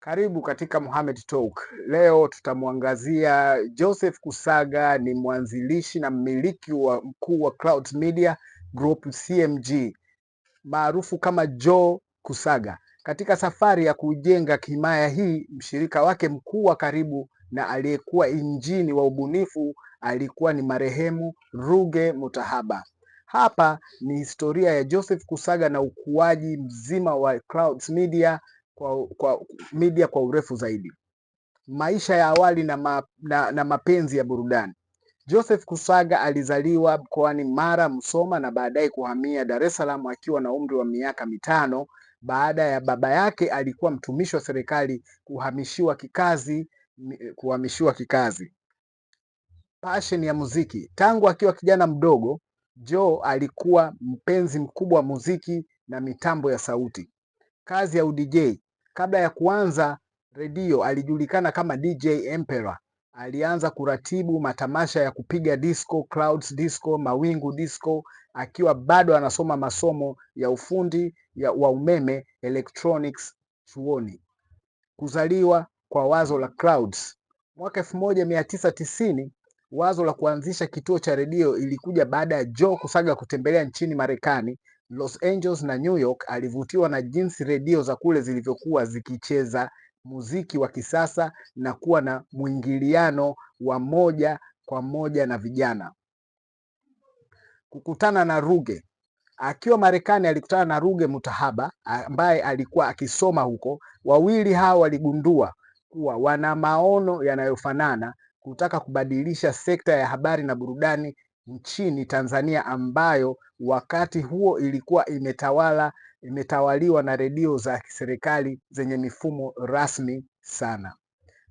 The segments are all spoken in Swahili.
Karibu katika Mohamed Talk. Leo tutamwangazia Joseph Kusaga, ni mwanzilishi na mmiliki mkuu wa Clouds Media Group CMG, maarufu kama Joe Kusaga. Katika safari ya kujenga himaya hii, mshirika wake mkuu wa karibu na aliyekuwa injini wa ubunifu alikuwa ni marehemu Ruge Mutahaba. Hapa ni historia ya Joseph Kusaga na ukuaji mzima wa Clouds Media kwa urefu zaidi. Maisha ya awali na mapenzi ya burudani. Joseph Kusaga alizaliwa mkoani Mara, Musoma, na baadaye kuhamia Dar es Salaam akiwa na umri wa miaka mitano baada ya baba yake alikuwa mtumishi wa serikali kuhamishiwa kikazi. Passion ya muziki. Tangu akiwa kijana mdogo, Joe alikuwa mpenzi mkubwa wa muziki na mitambo ya sauti. Kazi ya udj. Kabla ya kuanza redio alijulikana kama DJ Emperor. Alianza kuratibu matamasha ya kupiga disco, Clouds Disco, Mawingu Disco, akiwa bado anasoma masomo ya ufundi wa umeme electronics chuoni. Kuzaliwa kwa wazo la Clouds. Mwaka 1990 wazo la kuanzisha kituo cha redio ilikuja baada ya Joe Kusaga kutembelea nchini Marekani, Los Angeles na New York. Alivutiwa na jinsi redio za kule zilivyokuwa zikicheza muziki wa kisasa na kuwa na mwingiliano wa moja kwa moja na vijana. Kukutana na Ruge. Akiwa Marekani alikutana na Ruge Mutahaba ambaye alikuwa akisoma huko. Wawili hao waligundua kuwa wana maono yanayofanana, kutaka kubadilisha sekta ya habari na burudani nchini Tanzania, ambayo wakati huo ilikuwa imetawaliwa na redio za serikali zenye mifumo rasmi sana.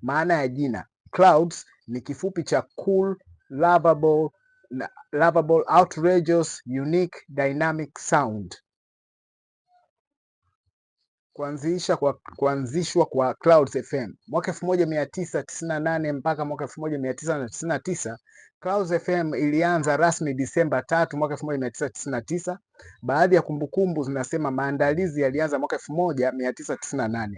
Maana ya jina Clouds ni kifupi cha cool, lovable, outrageous, unique, dynamic sound. Kuanzishwa kwa Clouds FM mwaka 1998 mpaka mwaka 1999. Clouds FM ilianza rasmi Disemba 3 mwaka 1999. Baadhi ya kumbukumbu zinasema maandalizi yalianza mwaka 1998.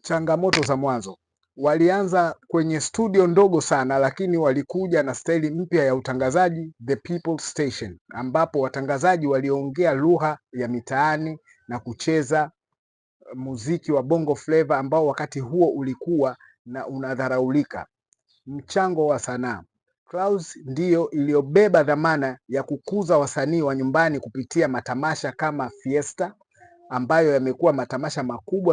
Changamoto za mwanzo. Walianza kwenye studio ndogo sana, lakini walikuja na staili mpya ya utangazaji, The People Station, ambapo watangazaji waliongea lugha ya mitaani na kucheza muziki wa Bongo Flava ambao wakati huo ulikuwa na unadharaulika. Mchango wa sanaa. Clouds ndiyo iliyobeba dhamana ya kukuza wasanii wa nyumbani kupitia matamasha kama Fiesta, ambayo yamekuwa matamasha makubwa